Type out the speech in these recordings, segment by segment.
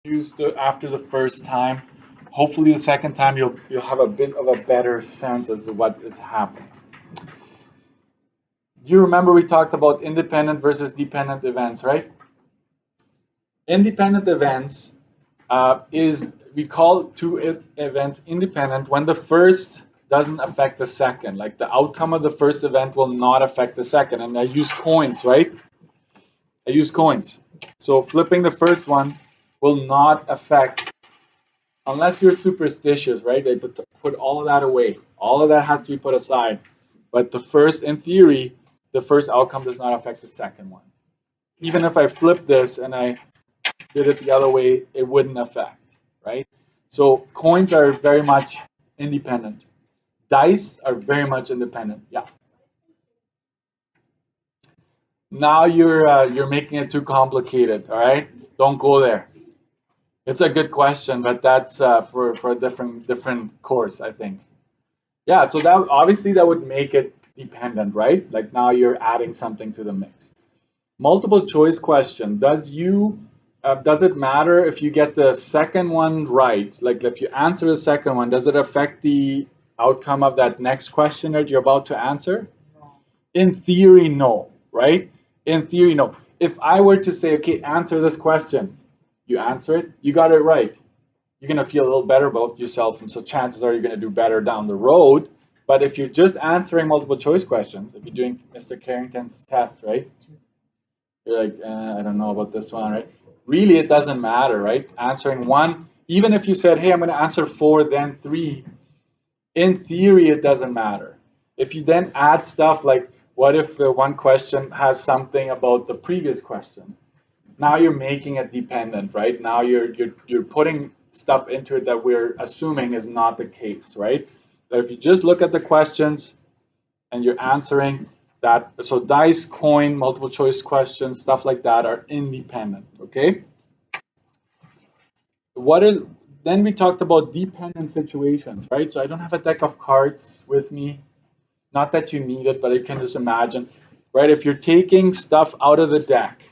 used after the first time. Hopefully, the second time you'll have a bit of a better sense as to what is happening. You remember we talked about independent versus dependent events, right? Independent events is we call two events independent when the first doesn't affect the second. Like the outcome of the first event will not affect the second. And I use coins, right? I use coins. So flipping the first one will not affect, unless you're superstitious, right? They put all of that away. All of that has to be put aside. But the first, in theory, the first outcome does not affect the second one. Even if I flip this and I did it the other way, it wouldn't affect, right? So coins are very much independent. Dice are very much independent. Yeah. Now you're making it too complicated. All right. Don't go there. It's a good question, but that's for a different course, I think. Yeah. So that obviously that would make it dependent, right? Like now you're adding something to the mix. Multiple choice question. Does it matter if you get the second one right? Like if you answer the second one, does it affect the outcome of that next question that you're about to answer? In theory, no, right? In theory, no. If I were to say, okay, answer this question, you answer it, you got it right. You're gonna feel a little better about yourself, and so chances are you're gonna do better down the road. But if you're just answering multiple choice questions, if you're doing Mr. Carrington's test, right? You're like, I don't know about this one, right? Really, it doesn't matter, right? Answering one, even if you said, hey, I'm going to answer four, then three, in theory, it doesn't matter. If you then add stuff like, what if the one question has something about the previous question? Now you're making it dependent, right? Now you're putting stuff into it that we're assuming is not the case, right? But if you just look at the questions and you're answering that, so dice, coin, multiple choice questions, stuff like that are independent, okay? What is, then we talked about dependent situations, right? So I don't have a deck of cards with me. Not that you need it, but you can just imagine, right? If you're taking stuff out of the deck,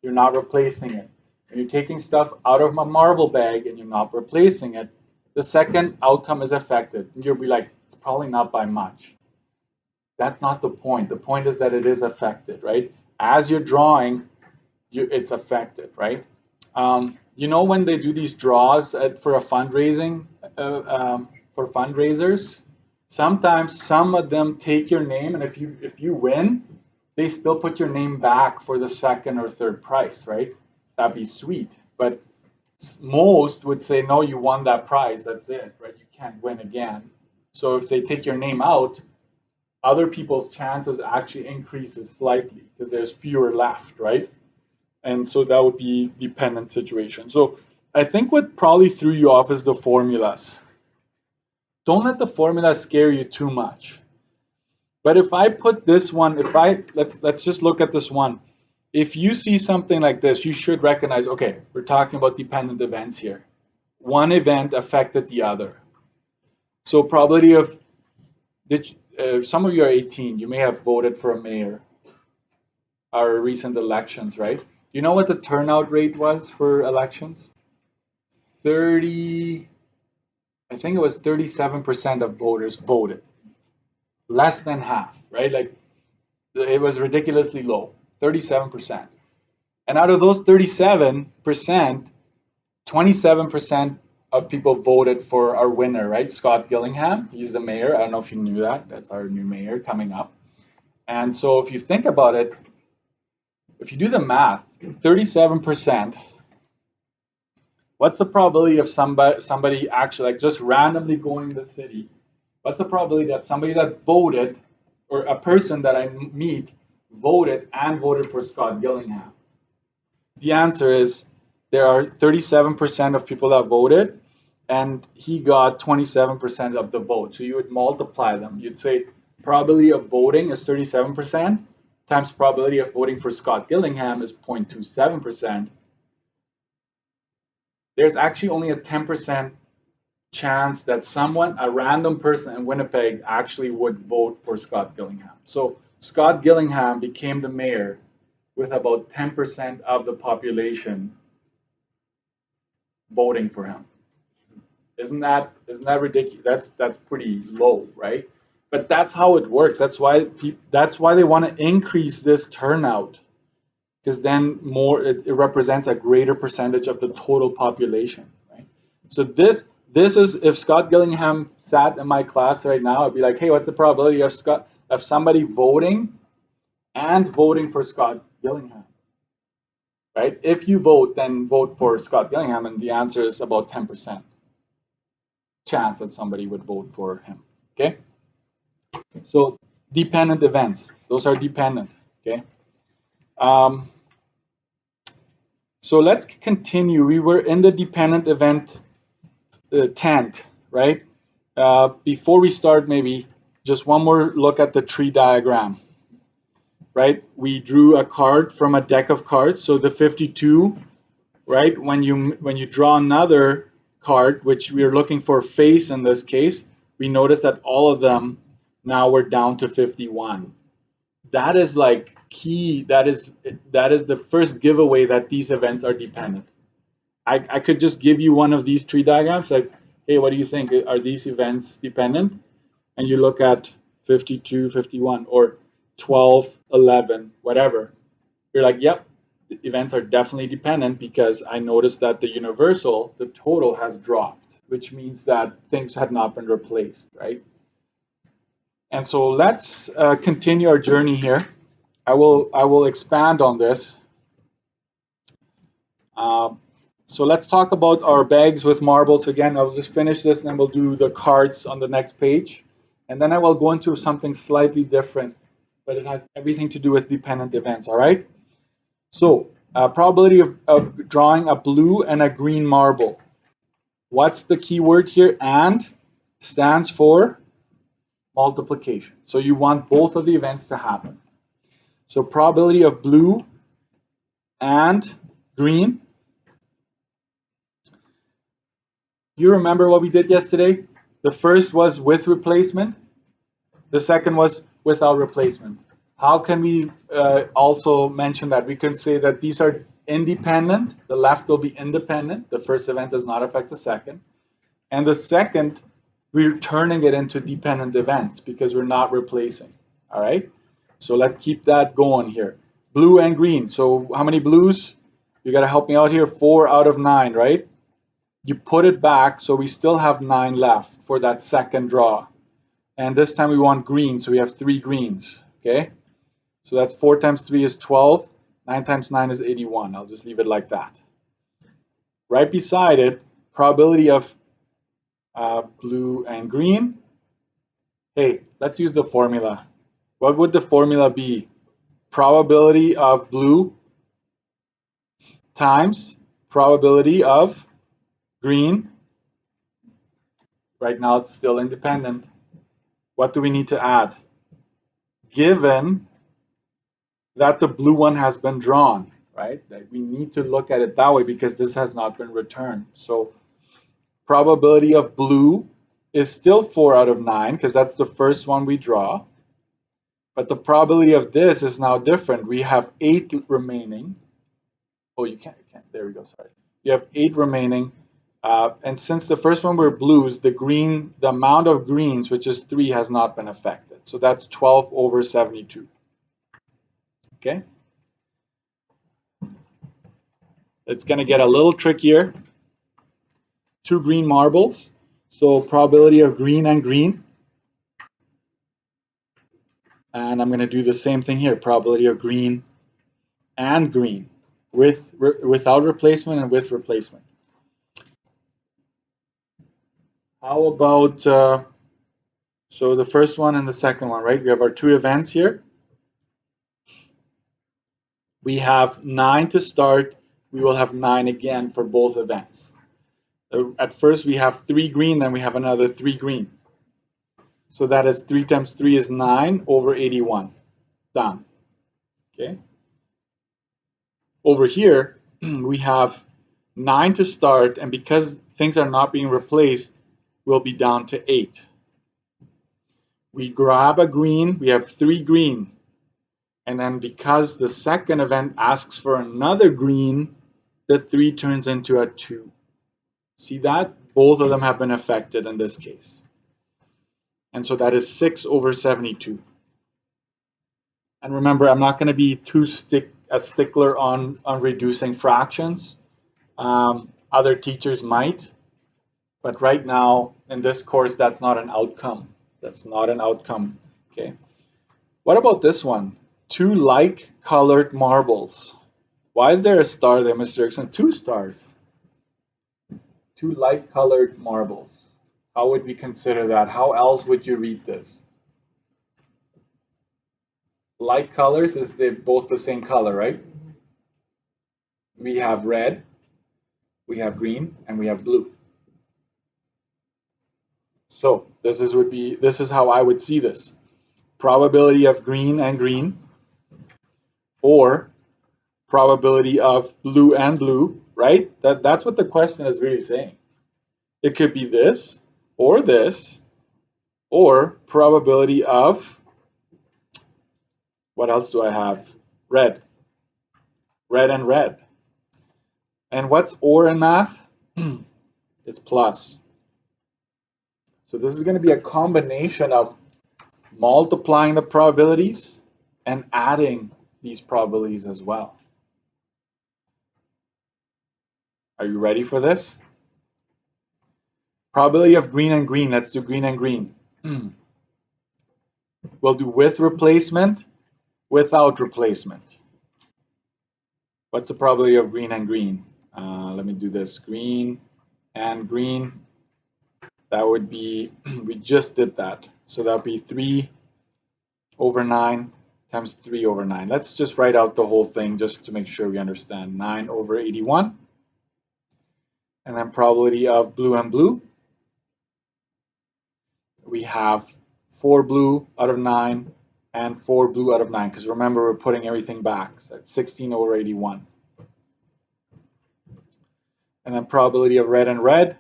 you're not replacing it. When you're taking stuff out of a marble bag and you're not replacing it, the second outcome is affected. You'll be like, it's probably not by much. That's not the point. The point is that it is affected, right? As you're drawing, it's affected, right? You know when they do these draws for a fundraising, for fundraisers, sometimes some of them take your name, and if you win, they still put your name back for the second or third prize, right? That'd be sweet. But most would say, no, you won that prize. That's it, right? You can't win again. So if they take your name out, other people's chances actually increases slightly because there's fewer left, right? And so that would be dependent situation. So I think what probably threw you off is the formulas. Don't let the formula scare you too much. But if I put this one, let's just look at this one. If you see something like this, you should recognize, okay, we're talking about dependent events here. One event affected the other. So probability of, some of you are 18, you may have voted for a mayor, our recent elections, right? You know what the turnout rate was for elections? 30, I think it was 37% of voters voted. Less than half, right? Like it was ridiculously low, 37%. And out of those 37%, 27% of people voted for our winner, right? Scott Gillingham. He's the mayor. I don't know if you knew that. That's our new mayor coming up. And so if you think about it, if you do the math, 37%, what's the probability of somebody actually like just randomly going to the city? What's the probability that somebody that voted or a person that I meet voted and voted for Scott Gillingham? The answer is there are 37% of people that voted and he got 27% of the vote. So you would multiply them. You'd say probability of voting is 37% times probability of voting for Scott Gillingham is 0.27%. There's actually only a 10% chance that someone, a random person in Winnipeg, actually would vote for Scott Gillingham. So Scott Gillingham became the mayor with about 10% of the population voting for him. Isn't that ridiculous? That's pretty low, right? But that's how it works. That's why they want to increase this turnout, because then it represents a greater percentage of the total population, right? So this is, if Scott Gillingham sat in my class right now, I'd be like, hey, what's the probability of somebody voting and voting for Scott Gillingham, right? If you vote, then vote for Scott Gillingham, and the answer is about 10% chance that somebody would vote for him. Okay, so dependent events, those are dependent. Okay, so let's continue. We were in the dependent event tent, right? Before we start, maybe just one more look at the tree diagram, right? We drew a card from a deck of cards, so the 52, right? When you draw another card, which we are looking for face in this case, we notice that all of them now we're down to 51. That is like key. That is the first giveaway that these events are dependent. I could just give you one of these tree diagrams, like, hey, what do you think? Are these events dependent? And you look at 52, 51, or 12, 11, whatever. You're like, yep, the events are definitely dependent, because I noticed that the universal, the total, has dropped, which means that things had not been replaced, right? And so let's continue our journey here. I will expand on this. So let's talk about our bags with marbles again. I'll just finish this, and then we'll do the cards on the next page. And then I will go into something slightly different, but it has everything to do with dependent events, all right? So probability of drawing a blue and a green marble. What's the key word here? And stands for multiplication. So you want both of the events to happen. So probability of blue and green. You remember what we did yesterday? The first was with replacement. The second was without replacement. How can we also mention that? We can say that these are independent. The left will be independent. The first event does not affect the second. And the second, we're turning it into dependent events because we're not replacing. All right? So let's keep that going here. Blue and green. So how many blues? You got to help me out here. 4 out of 9, right? You put it back, so we still have 9 left for that second draw. And this time we want green, so we have 3 greens, okay? So that's 4 times 3 is 12, 9 times 9 is 81. I'll just leave it like that. Right beside it, probability of blue and green. Hey, let's use the formula. What would the formula be? Probability of blue times probability of green. Right now it's still independent. What do we need to add? Given that the blue one has been drawn, right? We need to look at it that way because this has not been returned. So probability of blue is still 4 out of 9 because that's the first one we draw. But the probability of this is now different. We have 8 remaining. Oh, you can't. There we go. Sorry. You have 8 remaining. And since the first one were blues, the amount of greens, which is 3, has not been affected. So that's 12 over 72. Okay. It's going to get a little trickier. 2 green marbles. So probability of green and green. And I'm going to do the same thing here. Probability of green and green without replacement and with replacement. How about, so the first one and the second one, right? We have our 2 events here. We have 9 to start. We will have 9 again for both events. At first we have 3 green, then we have another 3 green. So that is 3 times 3 is 9 over 81. Done. Okay. Over here, we have 9 to start, and because things are not being replaced, we'll be down to 8. We grab a green, we have 3 green. And then because the second event asks for another green, the 3 turns into a 2. See that? Both of them have been affected in this case. And so that is 6 over 72. And remember, I'm not going to be a stickler on reducing fractions. Other teachers might. But right now, in this course, that's not an outcome. That's not an outcome. Okay. What about this one? 2 like-colored marbles. Why is there a star there, Mr. Erickson? 2 stars. 2 like-colored marbles. How would we consider that? How else would you read this? Like colors is they're both the same color, right? We have red, we have green, and we have blue. So this is how I would see this. Probability of green and green, or probability of blue and blue, right? That's what the question is really saying. It could be this, or probability of, what else do I have? Red. Red and red. And what's or in math? It's plus. So this is going to be a combination of multiplying the probabilities and adding these probabilities as well. Are you ready for this? Probability of green and green. Let's do green and green. We'll do with replacement, without replacement. What's the probability of green and green? Let me do this. Green and green. That would be, we just did that. So that would be 3 over 9 times 3 over 9. Let's just write out the whole thing just to make sure we understand. 9 over 81. And then probability of blue and blue. We have 4 blue out of 9 and 4 blue out of 9. Because remember, we're putting everything back. So that's 16 over 81. And then probability of red and red.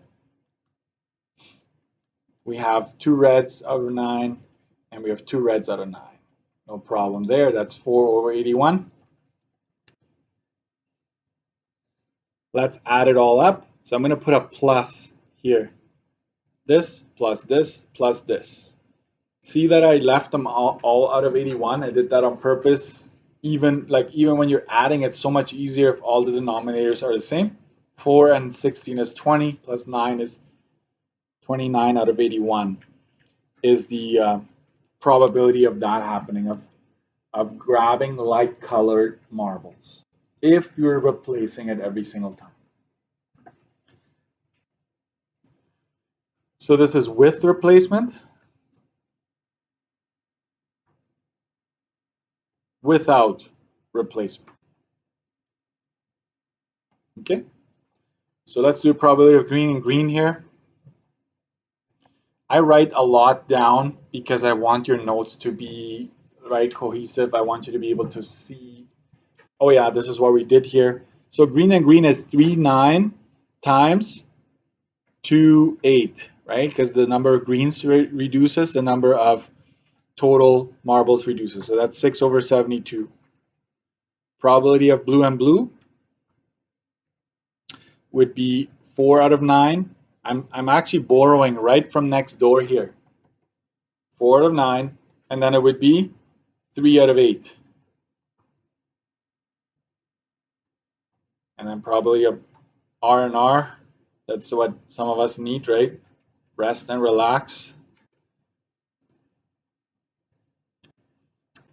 We have 2 reds out of 9. And we have 2 reds out of 9. No problem there. That's 4 over 81. Let's add it all up. So I'm going to put a plus here. This plus this plus this. See that I left them all out of 81. I did that on purpose. Even when you're adding, it's so much easier if all the denominators are the same. 4 and 16 is 20 plus 9 is 29 out of 81 is the probability of that happening, of grabbing like colored marbles if you're replacing it every single time. So this is with replacement, without replacement. Okay, so let's do probability of green and green here. I write a lot down because I want your notes to be cohesive. I want you to be able to see, oh yeah, this is what we did here. So green and green is 3, 9 times 2, 8, right? Because the number of greens reduces, the number of total marbles reduces. So that's 6 over 72. Probability of blue and blue would be 4 out of 9. I'm actually borrowing right from next door here. 4 out of 9, and then it would be 3 out of 8. And then probability of R and R, that's what some of us need, right? Rest and relax.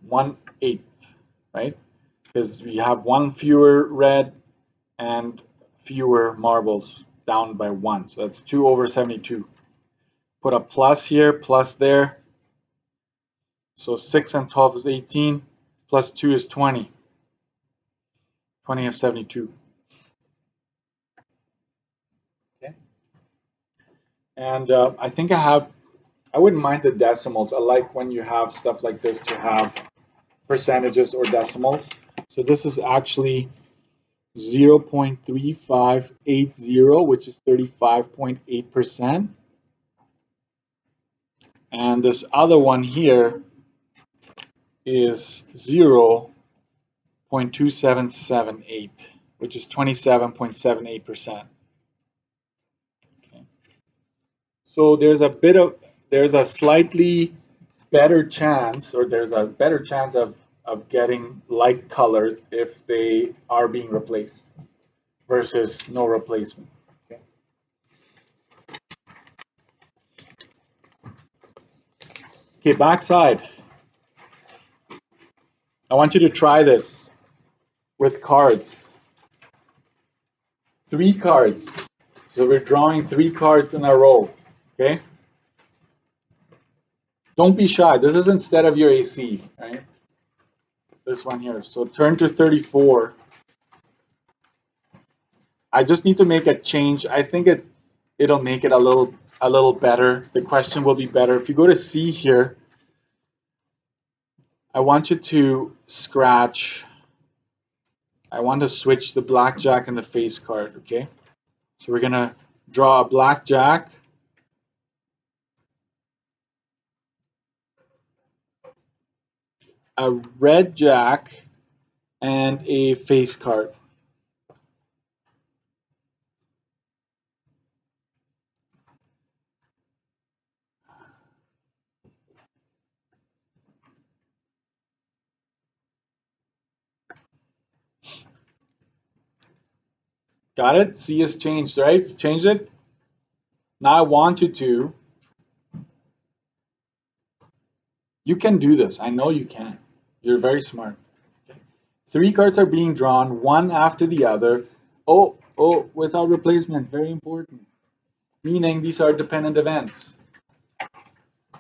1/8, right? Because we have 1 fewer red and fewer marbles down by 1. So that's 2 over 72. Put a plus here, plus there. So 6 and 12 is 18, plus 2 is 20. 20 of 72. Okay. And I think I wouldn't mind the decimals. I like when you have stuff like this to have percentages or decimals. So this is actually 0.3580, which is 35.8%. And this other one here is 0.2778, which is 27.78%. So there's a slightly better chance, or there's a better chance of getting like color if they are being replaced versus no replacement. Okay, okay, backside. I want you to try this with cards. 3 cards. So we're drawing 3 cards in a row. Okay? Don't be shy. This is instead of your AC, right? This one here. So turn to 34. I just need to make a change. I think it'll make it a little better. The question will be better. If you go to C here, I want you to scratch. I want to switch the blackjack and the face card, okay? So we're gonna draw a blackjack, a red jack, and a face card. Got it? C is changed, right? Changed it? Now I want you to, you can do this. I know you can. You're very smart. Okay. 3 cards are being drawn, one after the other. Oh, without replacement, very important. Meaning these are dependent events.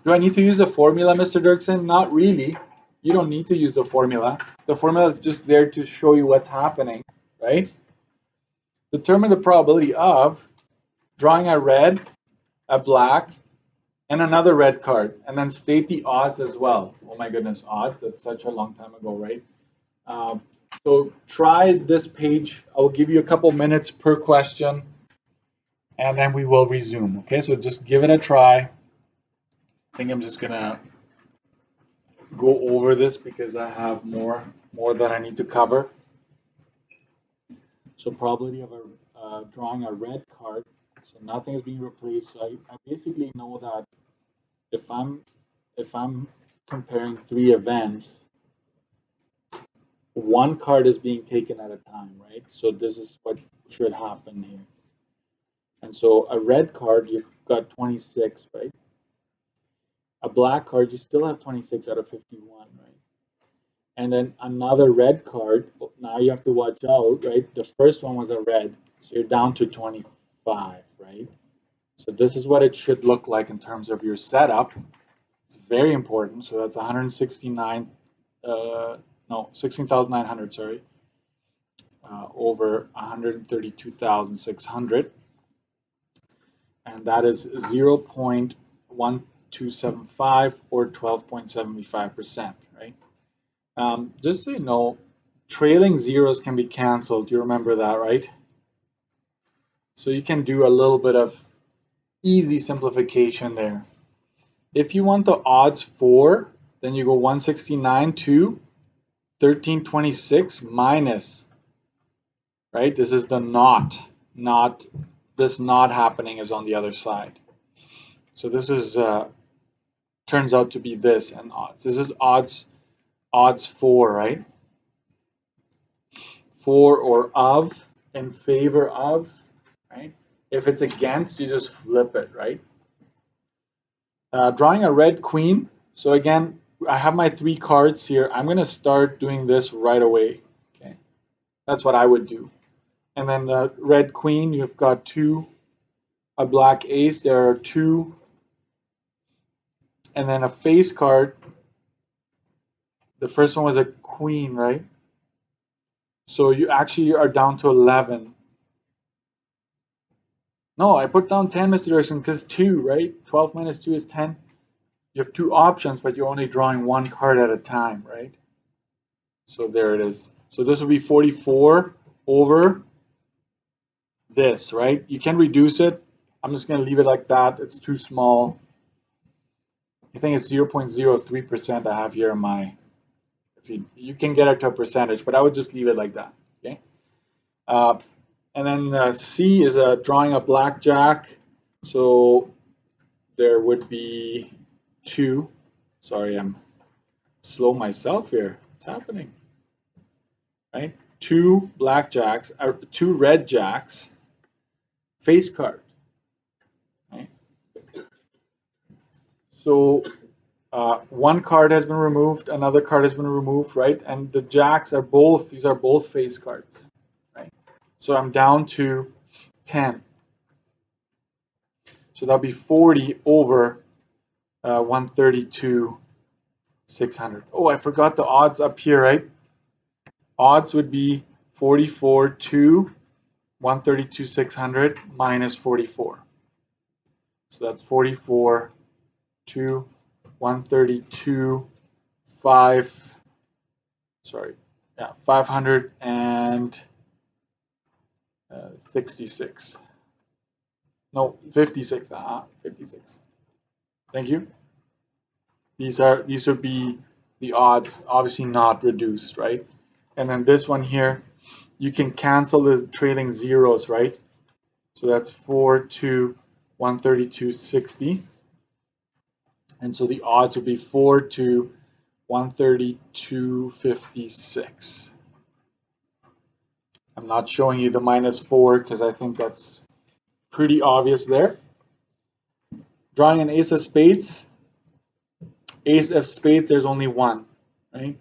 Do I need to use a formula, Mr. Dirksen? Not really. You don't need to use the formula. The formula is just there to show you what's happening, right? Determine the probability of drawing a red, a black, and another red card, and then state the odds as well. Oh my goodness, odds, that's such a long time ago, right? So try this page. I'll give you a couple minutes per question, and then we will resume, okay? So just give it a try. I think I'm just gonna go over this because I have more that I need to cover. So probability of drawing a red card, so nothing is being replaced. So I basically know that if I'm comparing 3 events, 1 card is being taken at a time, right? So this is what should happen here. And so a red card, you've got 26, right? A black card, you still have 26 out of 51, right? And then another red card, now you have to watch out, right? The first one was a red, so you're down to 25, right? So this is what it should look like in terms of your setup. It's very important. So that's 169, no, 16,900, sorry, over 132,600. And that is 0.1275 or 12.75%, right? Just so you know, trailing zeros can be canceled. You remember that, right? So you can do a little bit of easy simplification there. If you want the odds for, then you go 169 to 1326 minus, right? This is the not this not happening is on the other side. So this is turns out to be this and odds. This is odds for, right? For or of, in favor of, right? If it's against, you just flip it, right? Drawing a red queen. So again, I have my 3 cards here. I'm going to start doing this right away. Okay, that's what I would do. And then the red queen, you've got 2. A black ace, there are 2. And then a face card. The first one was a queen, right? So you actually are down to 11. No, I put down 10, Mr. Dirksen, because 2, right? 12 minus 2 is 10. You have 2 options, but you're only drawing 1 card at a time, right? So there it is. So this will be 44 over this, right? You can reduce it. I'm just going to leave it like that. It's too small. I think it's 0.03% I have here in my, if you can get it to a percentage, but I would just leave it like that, okay? And then C is drawing a blackjack. So there would be two. Sorry, I'm slow myself here. What's happening? Right? Two black jacks, or two red jacks, face card. Right? So one card has been removed, another card has been removed, right? And the jacks are both, these are both face cards, right? So I'm down to 10. So that'll be 40 over 132, 600. Oh, I forgot the odds up here, right? Odds would be 44 to 132, 600 minus 44. So that's 44 to 132, 566. No, 56. 56. Thank you. These would be the odds, obviously not reduced, right? And then this one here, you can cancel the trailing zeros, right? So that's 4 to 132.60. And so the odds would be 4 to 132.56. I'm not showing you the -4 because I think that's pretty obvious there. Drawing an ace of spades. Ace of spades, there's only one, right?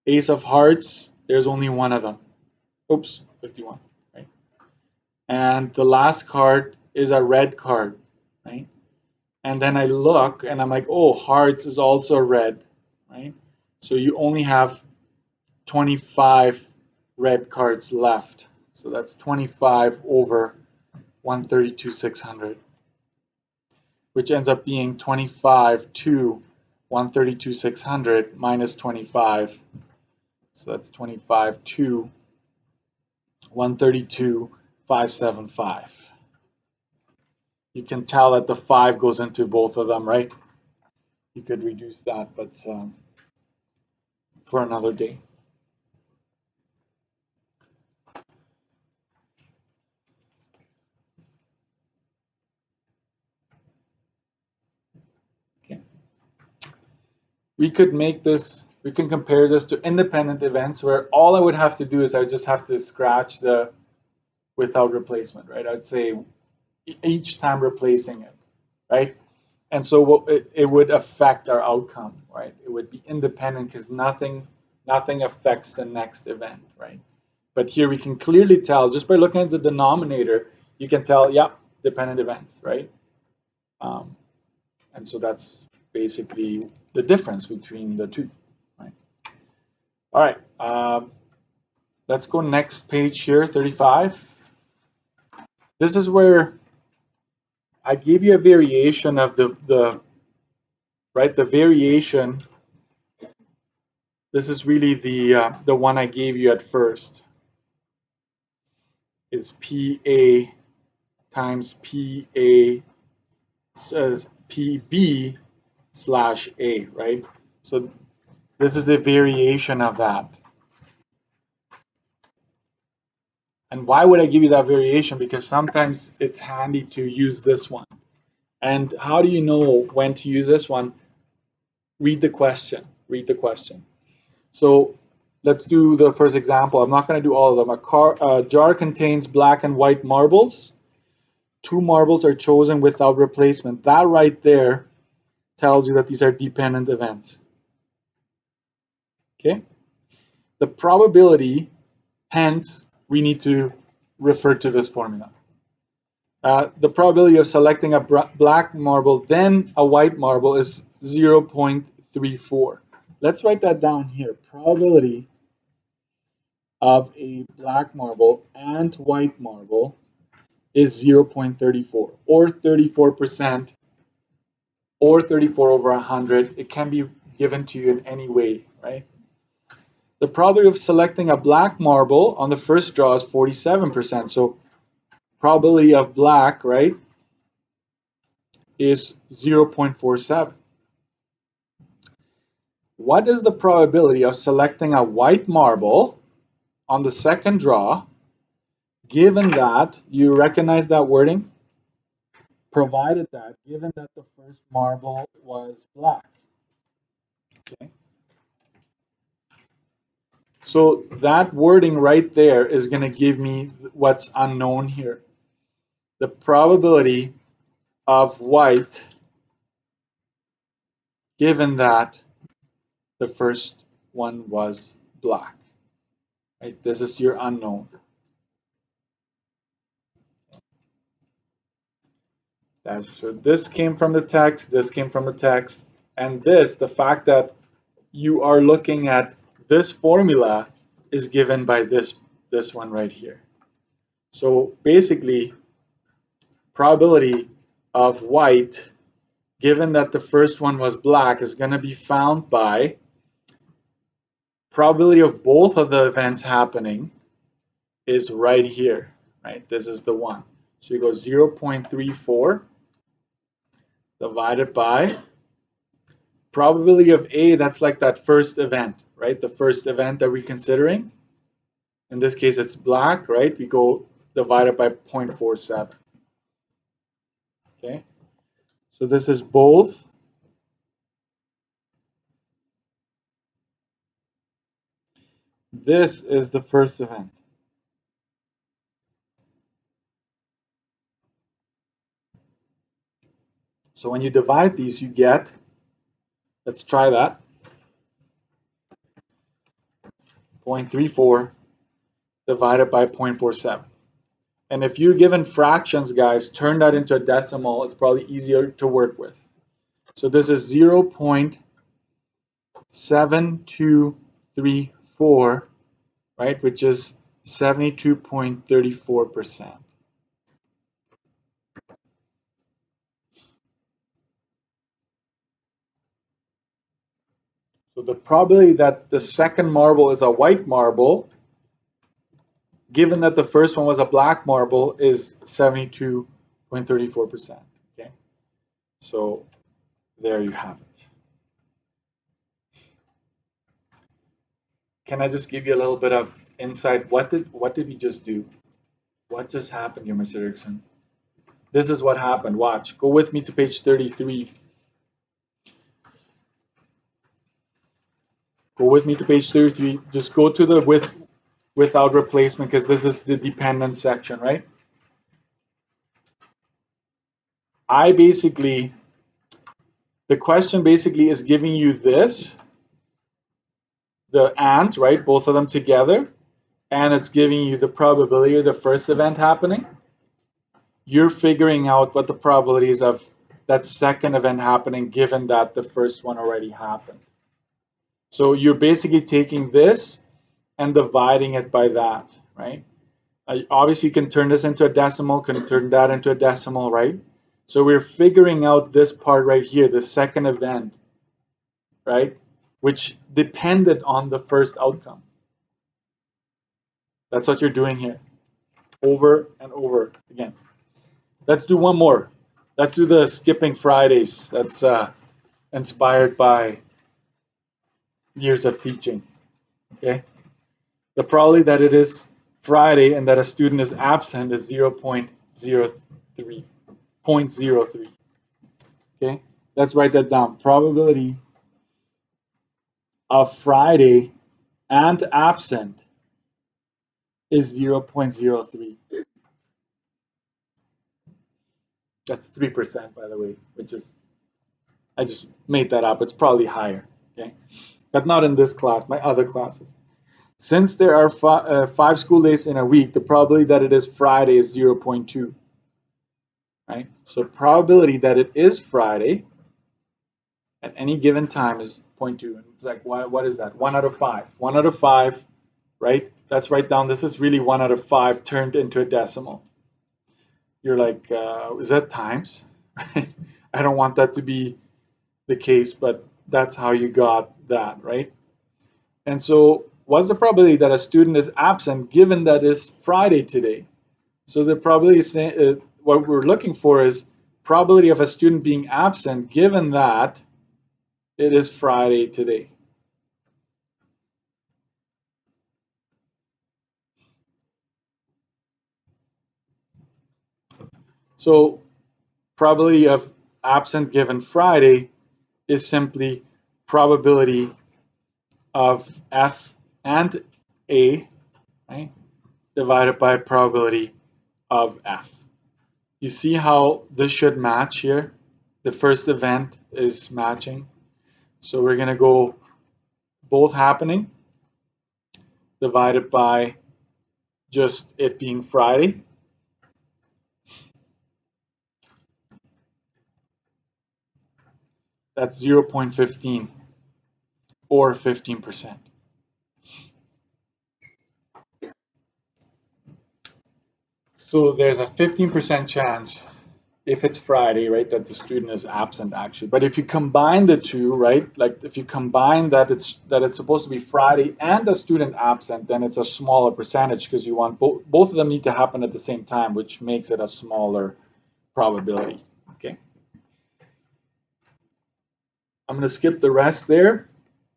Ace of hearts, there's only one of them. Oops, 51, right? And the last card is a red card, right? And then I look and I'm like, oh, hearts is also red, right? So you only have 25 red cards left. So that's 25 over 132,600, which ends up being 25 to 132,600 minus 25. So that's 25 to 132,575. You can tell that the 5 goes into both of them, right? You could reduce that, but for another day. Okay. We could make this, we can compare this to independent events where all I would have to do is I would just have to scratch the without replacement, right? I'd say each time replacing it, right? And so it would affect our outcome, right? It would be independent because nothing affects the next event, right? But here we can clearly tell just by looking at the denominator, you can tell, yeah, dependent events, right? And so that's basically the difference between the two, right? All right, let's go next page here, 35. This is where I gave you a variation of the variation. This is really the one I gave you at first. Is PA times PA PB slash A, right? So this is a variation of that. And why would I give you that variation? Because sometimes it's handy to use this one. And how do you know when to use this one? Read the question. Read the question. So let's do the first example. I'm not going to do all of them. A jar contains black and white marbles. 2 marbles are chosen without replacement. That right there tells you that these are dependent events. Okay? The probability, hence, we need to refer to this formula. The probability of selecting a black marble, then a white marble is 0.34. Let's write that down here. Probability of a black marble and white marble is 0.34 or 34% or 34 over 100. It can be given to you in any way, right? The probability of selecting a black marble on the first draw is 47%. So probability of black, right, is 0.47. What is the probability of selecting a white marble on the second draw, given that you recognize that wording? provided that, given that the first marble was black. Okay. So that wording right there is going to give me what's unknown here. The probability of white given that the first one was black. Right? This is your unknown. So this came from the text, this came from the text, and this, the fact that you are looking at this formula is given by this one right here. So basically, probability of white, given that the first one was black, is going to be found by probability of both of the events happening is right here, right? This is the one. So you go 0.34 divided by probability of A, that's like that first event, right? The first event that we're considering. In this case, it's black, right? We go divided by 0.47. Okay. So this is both. This is the first event. So when you divide these, you get, let's try that, 0.34 divided by 0.47. And if you're given fractions, guys, turn that into a decimal. It's probably easier to work with. So this is 0.7234, right, which is 72.34%. So the probability that the second marble is a white marble, given that the first one was a black marble, is 72.34%. Okay, so there you have it. Can I just give you a little bit of insight? What did we just do? What just happened here, Mr. Erickson? This is what happened. Watch. Go with me to page 33. Go with me to page 33. Just go to the without replacement, because this is the dependent section, right? The question basically is giving you this, the and, right? Both of them together. And it's giving you the probability of the first event happening. You're figuring out what the probability is of that second event happening, given that the first one already happened. So you're basically taking this and dividing it by that, right? Obviously, you can turn this into a decimal, can turn that into a decimal, right? So we're figuring out this part right here, the second event, right? Which depended on the first outcome. That's what you're doing here, over and over again. Let's do one more. Let's do the skipping Fridays. That's inspired by years of teaching. Okay. The probability that it is Friday and that a student is absent is 0.03. 0.03. Okay. Let's write that down. Probability of Friday and absent is 0.03. That's 3%, by the way, which is, I just made that up. It's probably higher. Okay. But not in this class, my other classes. Since there are 5 school days in a week, the probability that it is Friday is 0.2. Right? So probability that it is Friday at any given time is 0.2. And it's like, what is that? 1 out of 5. 1 out of 5, right? Let's write down, this is really 1 out of 5 turned into a decimal. You're like, is that times? I don't want that to be the case, but that's how you got that, right? And so what's the probability that a student is absent given that it's Friday today? So the probability is what we're looking for is probability of a student being absent given that it is Friday today. So probability of absent given Friday is simply probability of F and A, right, divided by probability of F. You see how this should match here? The first event is matching. So we're going to go both happening divided by just it being Friday. That's 0.15 or 15%. So there's a 15% chance if it's Friday, right, that the student is absent actually. But if you combine the two, right, like if you combine that it's supposed to be Friday and the student absent, then it's a smaller percentage because you want both of them need to happen at the same time, which makes it a smaller probability. Okay. I'm going to skip the rest there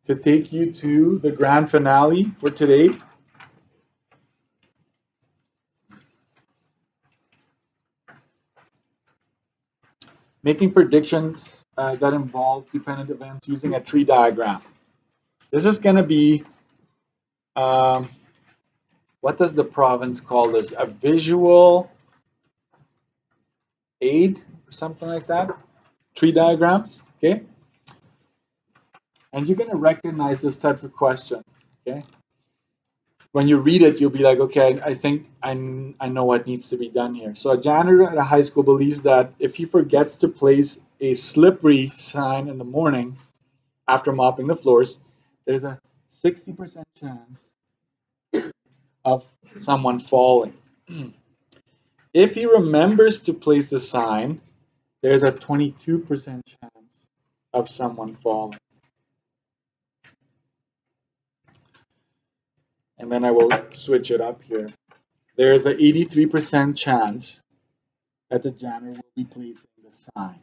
to take you to the grand finale for today. Making predictions that involve dependent events using a tree diagram. This is going to be, what does the province call this? A visual aid or something like that? Tree diagrams, okay? And you're going to recognize this type of question, okay? When you read it, you'll be like, okay, I think I know what needs to be done here. So a janitor at a high school believes that if he forgets to place a slippery sign in the morning after mopping the floors, there's a 60% chance of someone falling. If he remembers to place the sign, there's a 22% chance of someone falling. And then I will switch it up here. There's an 83% chance that the janitor will be placing the sign.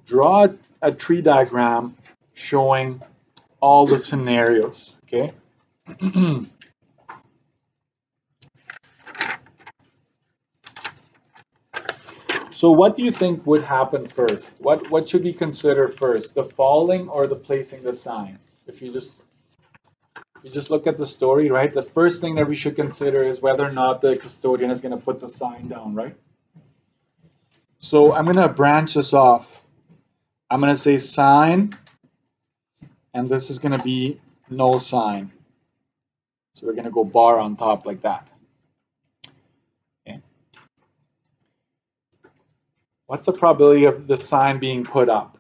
Draw a tree diagram showing all the scenarios, okay? So what do you think would happen first? What should we consider first, the falling or the placing the sign? If you just look at the story, right? The first thing that we should consider is whether or not the custodian is going to put the sign down, right? So I'm going to branch this off. I'm going to say sign, and this is going to be no sign. So we're going to go bar on top like that. Okay. What's the probability of the sign being put up?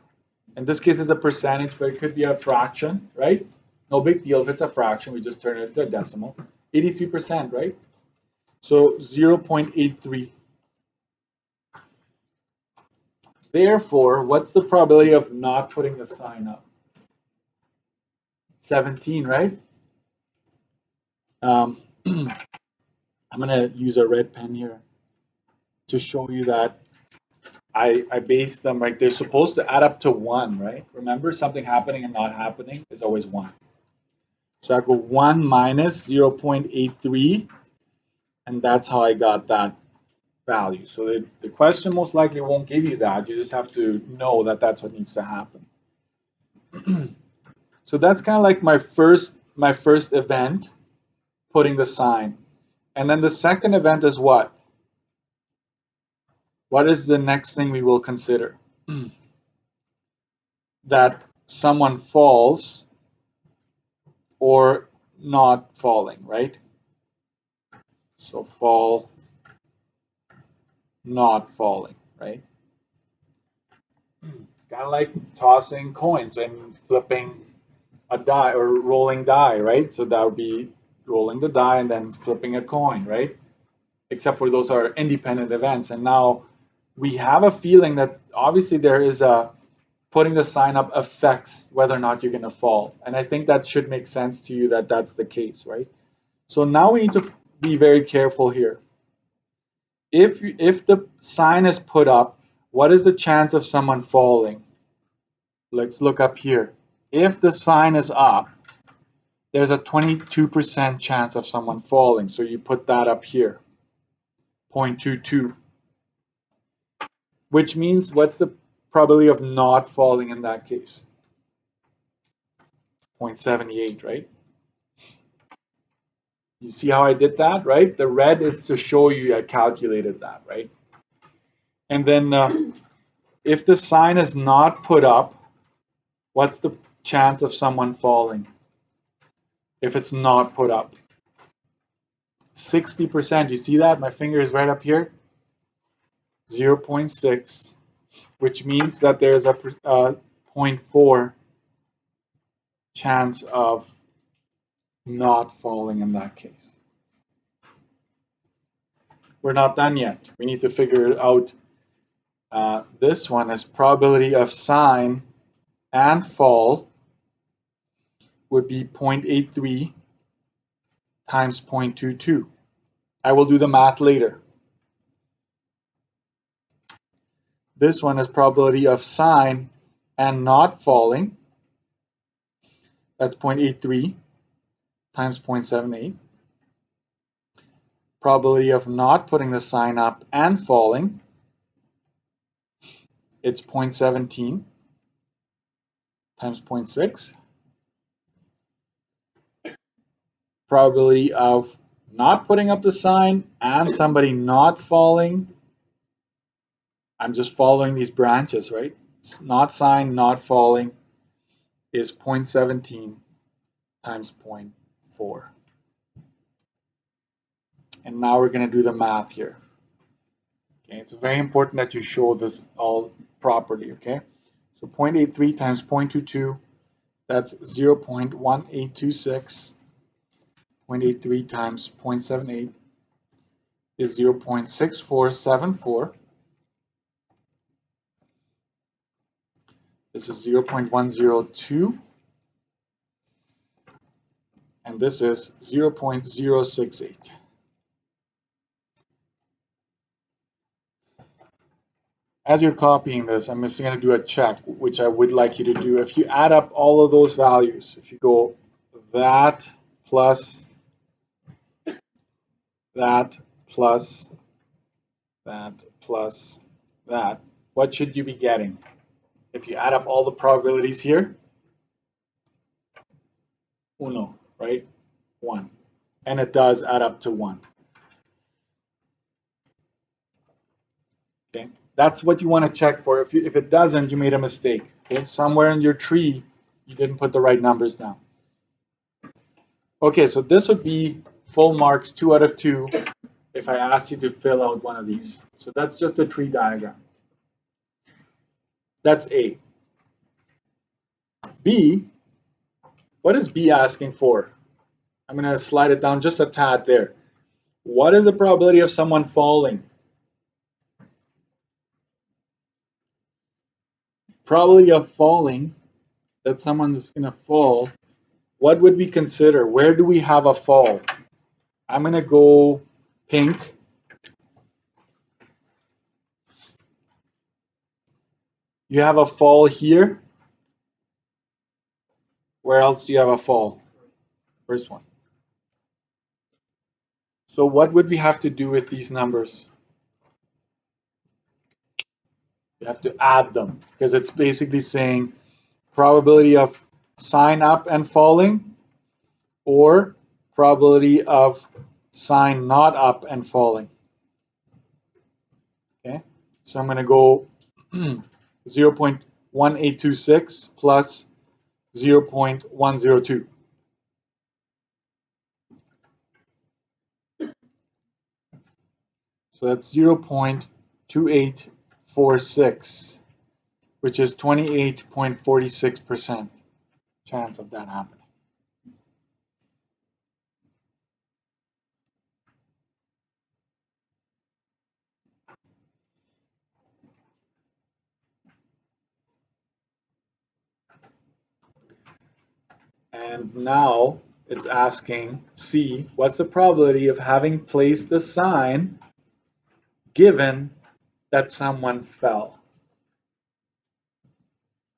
In this case, it's a percentage, but it could be a fraction, right? No big deal if it's a fraction. We just turn it into a decimal. 83%, right? So 0.83. Therefore, what's the probability of not putting the sign up? 17, right? I'm going to use a red pen here to show you that I based them, right? They're supposed to add up to 1, right? Remember, something happening and not happening is always 1. So I go 1 minus 0.83, and that's how I got that value. So the question most likely won't give you that. You just have to know that that's what needs to happen. So that's kind of like my first event, putting the sign. And then the second event is what? What is the next thing we will consider? That someone falls or not falling, right? So fall, not falling, right? It's kind of like tossing coins and flipping a die or rolling die, right? So that would be rolling the die and then flipping a coin, right? Except for those are independent events. And now we have a feeling that obviously there is a putting the sign up affects whether or not you're going to fall. And I think that should make sense to you that that's the case, right? So now we need to be very careful here. If the sign is put up, what is the chance of someone falling? Let's look up here. If the sign is up, there's a 22% chance of someone falling. So you put that up here, 0.22. which means what's the probability of not falling in that case? 0.78, right? You see how I did that, right? The red is to show you I calculated that, right? And then if the sign is not put up, what's the chance of someone falling if it's not put up? 60%. You see that? My finger is right up here. 0.6, which means that there's a 0.4 chance of not falling in that case. We're not done yet. We need to figure out this one is probability of sign and fall would be 0.83 times 0.22. I will do the math later. This one is probability of sign and not falling. That's 0.83 times 0.78. Probability of not putting the sign up and falling, it's 0.17 times 0.6. Probability of not putting up the sign and somebody not falling, I'm just following these branches, right? Not sign, not falling is 0.17 times 0.4. And now we're going to do the math here. Okay, it's very important that you show this all properly, okay? So 0.83 times 0.22, that's 0.1826. 0.83 times 0.78 is 0.6474. This is 0.102. And this is 0.068. As you're copying this, I'm just going to do a check, which I would like you to do. If you add up all of those values, if you go that plus that plus that plus that, what should you be getting? If you add up all the probabilities here, uno, right? 1. And it does add up to 1. Okay, that's what you want to check for. If it doesn't, you made a mistake. Okay, somewhere in your tree, you didn't put the right numbers down. Okay, so this would be full marks, 2 out of 2, if I asked you to fill out one of these. So that's just a tree diagram. That's A. B, what is B asking for? I'm going to slide it down just a tad there. What is the probability of someone falling? Probability of falling, that someone is going to fall, what would we consider? Where do we have a fall? I'm going to go pink. You have a fall here. Where else do you have a fall? First one. So what would we have to do with these numbers? You have to add them, because it's basically saying probability of sign up and falling or probability of sign not up and falling. Okay, so I'm going to go 0.1826 plus 0.102. So that's 0.2846, which is 28.46% chance of that happening. And now it's asking C, what's the probability of having placed the sign given that someone fell?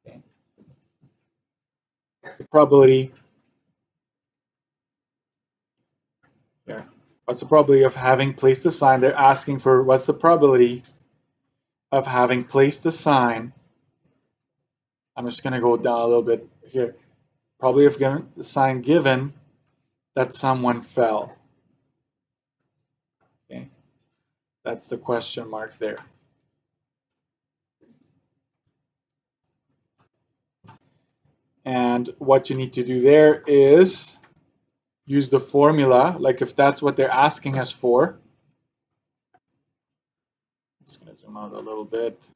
Okay. It's a probability here. What's the probability of having placed the sign? They're asking for what's the probability of having placed the sign, I'm just going to go down a little bit here, probably of given the sign given that someone fell. Okay, that's the question mark there. And what you need to do there is use the formula, like if that's what they're asking us for. I'm just going to zoom out a little bit.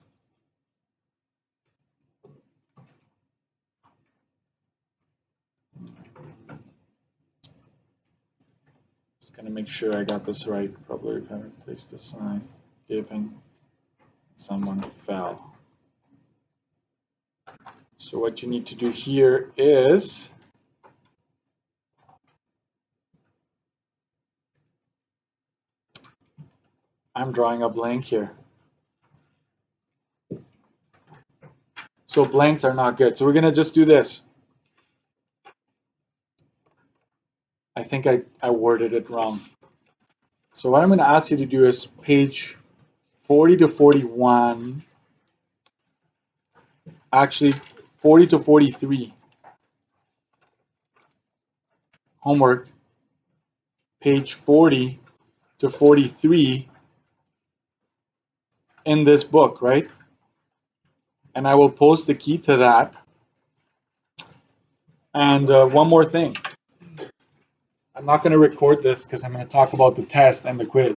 Just going to make sure I got this right. Probably haven't placed the sign given someone fell. So what you need to do here is I'm drawing a blank here. So blanks are not good. So we're going to just do this. I think I worded it wrong. So what I'm going to ask you to do is page 40 to 41, actually 40 to 43. Homework, page 40 to 43 in this book, right? And I will post the key to that. And one more thing. I'm not going to record this because I'm going to talk about the test and the quiz.